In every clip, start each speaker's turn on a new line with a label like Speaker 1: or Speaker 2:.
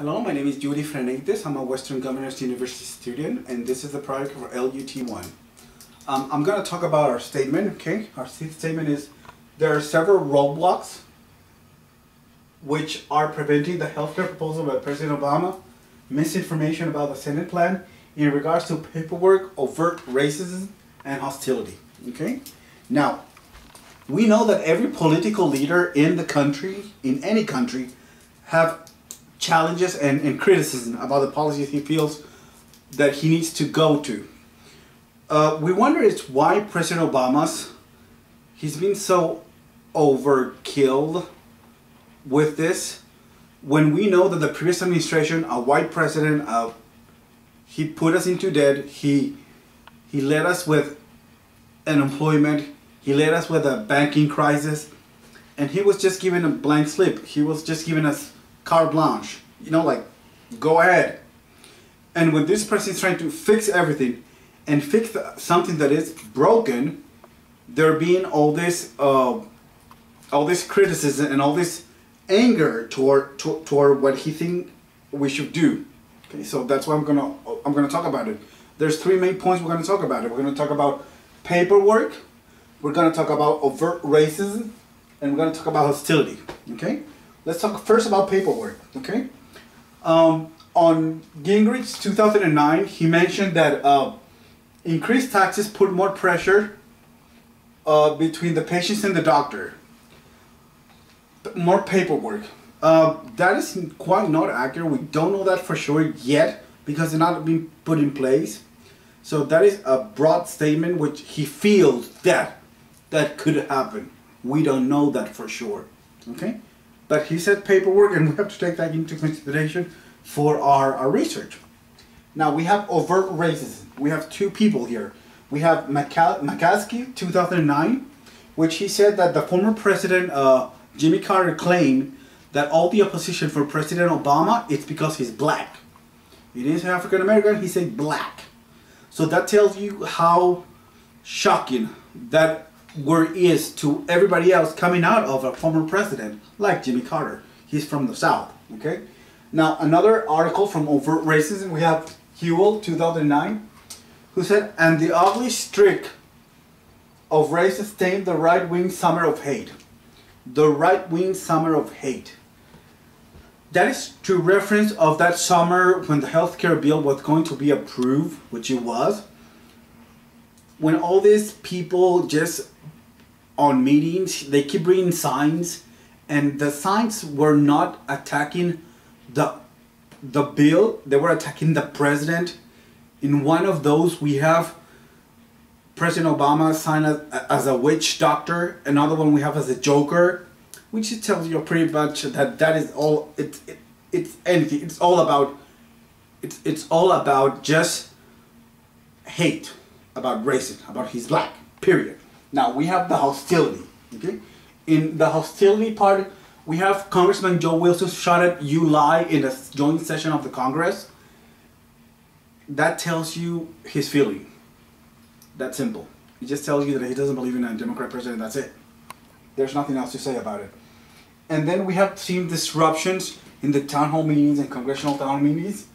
Speaker 1: Hello, my name is Yuri Freneites. I'm a Western Governors University student, and this is the project for LUT1. I'm going to talk about our statement, okay? Our statement is, there are several roadblocks which are preventing the healthcare proposal by President Obama, misinformation about the Senate plan in regards to paperwork, overt racism, and hostility, okay? Now, we know that every political leader in the country, in any country, have challenges and criticism about the policies he feels that he needs to go to. We wonder it's why President he's been so overkilled with this, when we know that the previous administration, a white president, he put us into debt, he led us with unemployment, he led us with a banking crisis, and he was just giving a blank slip. He was just giving us carte blanche, you know, like, go ahead. And when this person is trying to fix everything and fix something that is broken, there being all this criticism and all this anger toward what he think we should do. Okay, so that's why I'm gonna talk about it. There's three main points we're gonna talk about it. We're gonna talk about paperwork, we're gonna talk about overt racism, and we're gonna talk about hostility. Okay. Let's talk first about paperwork, okay? On Gingrich 2009, he mentioned that increased taxes put more pressure between the patients and the doctor. More paperwork. That is quite not accurate. We don't know that for sure yet because it's not been put in place. So that is a broad statement which he feels that could happen. We don't know that for sure, okay? But he said paperwork, and we have to take that into consideration for our research. Now we have overt racism. We have two people here. We have McCaskey, 2009, which he said that the former president, Jimmy Carter, claimed that all the opposition for President Obama is because he's black. It is African American, he said black. So that tells you how shocking that word is to everybody else coming out of a former president like Jimmy Carter. He's from the South, okay? Now, another article from Overt Racism, we have Hewell, 2009, who said, and the ugly streak of racism stained the right-wing summer of hate. The right-wing summer of hate. That is to reference of that summer when the healthcare bill was going to be approved, which it was, when all these people just on meetings, they keep bringing signs, and the signs were not attacking the bill, they were attacking the president. In one of those, we have President Obama signed as a witch doctor. Another one we have as a joker, which tells you pretty much that is all. It's anything. It's all about just hate, about racism, about he's black. Period. Now we have the hostility. Okay, in the hostility part, we have Congressman Joe Wilson shot at July in a joint session of the Congress. That tells you his feeling. That's simple. It just tells you that he doesn't believe in a Democrat president. That's it. There's nothing else to say about it. And then we have seen disruptions in the town hall meetings and congressional town hall meetings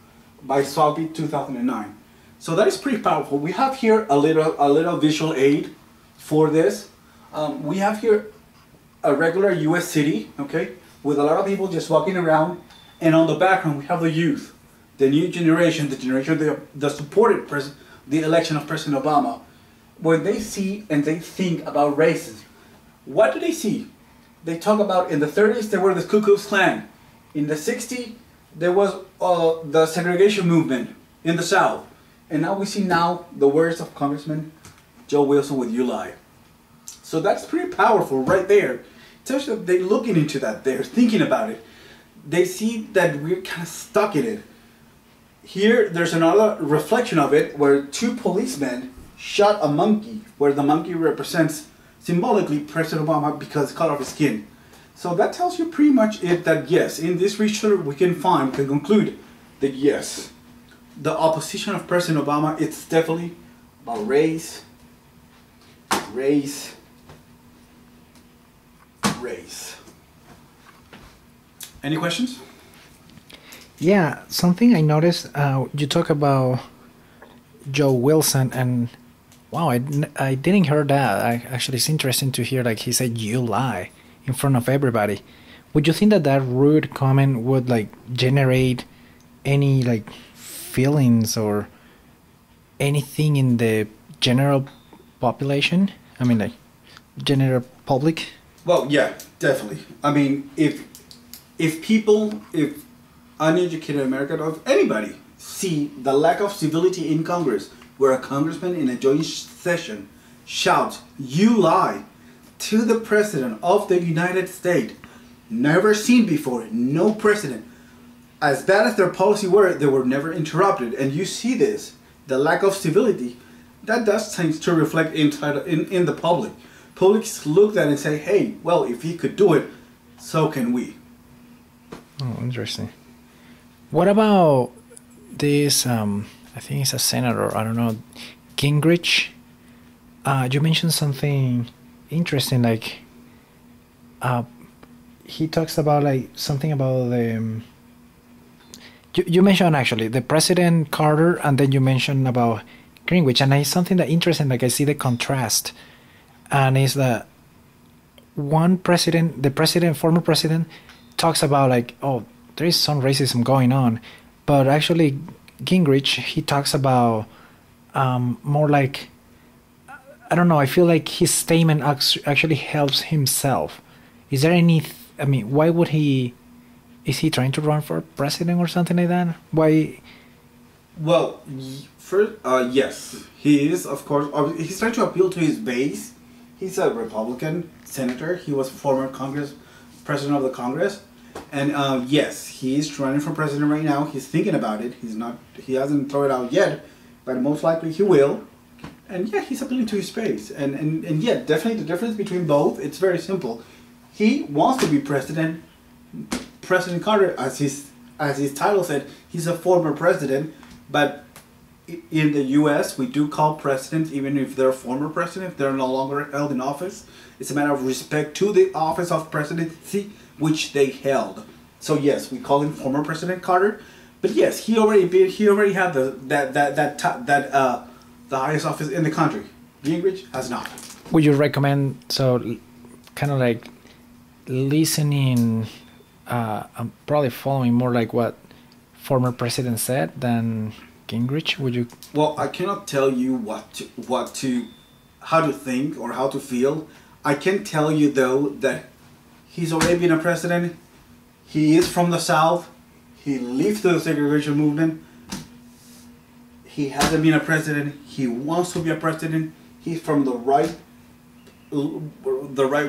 Speaker 1: by Salby 2009. So that is pretty powerful. We have here a little visual aid for this. We have here a regular U.S. city, okay, with a lot of people just walking around, and on the background we have the youth, the new generation, the generation that supported the election of President Obama. When they see and they think about racism, what do they see? They talk about in the 30s there were the Ku Klux Klan, in the 60s there was the segregation movement in the South, and now we see the words of Congressman Joe Wilson with July. So that's pretty powerful right there. It tells you that they're looking into that, they're thinking about it. They see that we're kind of stuck in it. Here, there's another reflection of it where two policemen shot a monkey, where the monkey represents symbolically President Obama because of the color of his skin. So that tells you pretty much that yes, in this research we can conclude that yes, the opposition of President Obama, it's definitely about race. Any questions?
Speaker 2: Yeah, something I noticed. You talk about Joe Wilson, and wow, I didn't hear that. Actually, it's interesting to hear like he said "you lie" in front of everybody. Would you think that that rude comment would like generate any like feelings or anything in the general population? I mean, like general public.
Speaker 1: Well, yeah, definitely. I mean, if uneducated American or if anybody see the lack of civility in Congress, where a congressman in a joint session shouts "You lie" to the president of the United States, never seen before, no president. As bad as their policy were, they were never interrupted. And you see this, the lack of civility, that does tend to reflect in the public. Publics look at it and say, hey, well, if he could do it, so can we.
Speaker 2: Oh, interesting. What about this? I think it's a senator. I don't know, Gingrich. You mentioned something interesting, like he talks about like something about the. You mentioned actually the President Carter, and then you mentioned about Greenwich, and it's something that interesting. Like I see the contrast, and it's that one president, the president, former president, talks about like, oh, there is some racism going on, but actually Gingrich, he talks about more like, I don't know, I feel like his statement actually helps himself. Is there any, I mean, why would he, is he trying to run for president or something like that? Why?
Speaker 1: Well, first, yes, he is, of course. He's trying to appeal to his base. He's a Republican senator. He was former president of the Congress. And yes, he is running for president right now. He's thinking about it. He hasn't thrown it out yet, but most likely he will. And yeah, he's appealing to his base. And yeah, definitely the difference between both, it's very simple. He wants to be president. President Carter, as his title said, he's a former president, but in the U.S. we do call presidents, even if they're former president, they're no longer held in office. It's a matter of respect to the office of presidency which they held. So yes, we call him former President Carter, but yes, he already had the highest office in the country. Gingrich has not.
Speaker 2: Would you recommend, so kind of like listening, I'm probably following more like what former president said than Gingrich? Would you?
Speaker 1: Well, I cannot tell you how to think or how to feel. I can tell you though that he's already been a president. He is from the South. He lived through the segregation movement. He hasn't been a president. He wants to be a president. He's from the right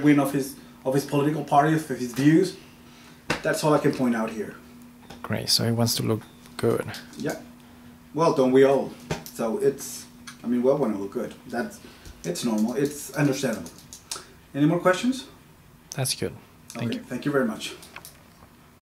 Speaker 1: wing of his political party, of his views. That's all I can point out here.
Speaker 2: Great. So he wants to look good.
Speaker 1: Yeah. Well, don't we all? So we all want to look good. It's normal. It's understandable. Any more questions?
Speaker 2: That's good. Thank you.
Speaker 1: Thank you very much.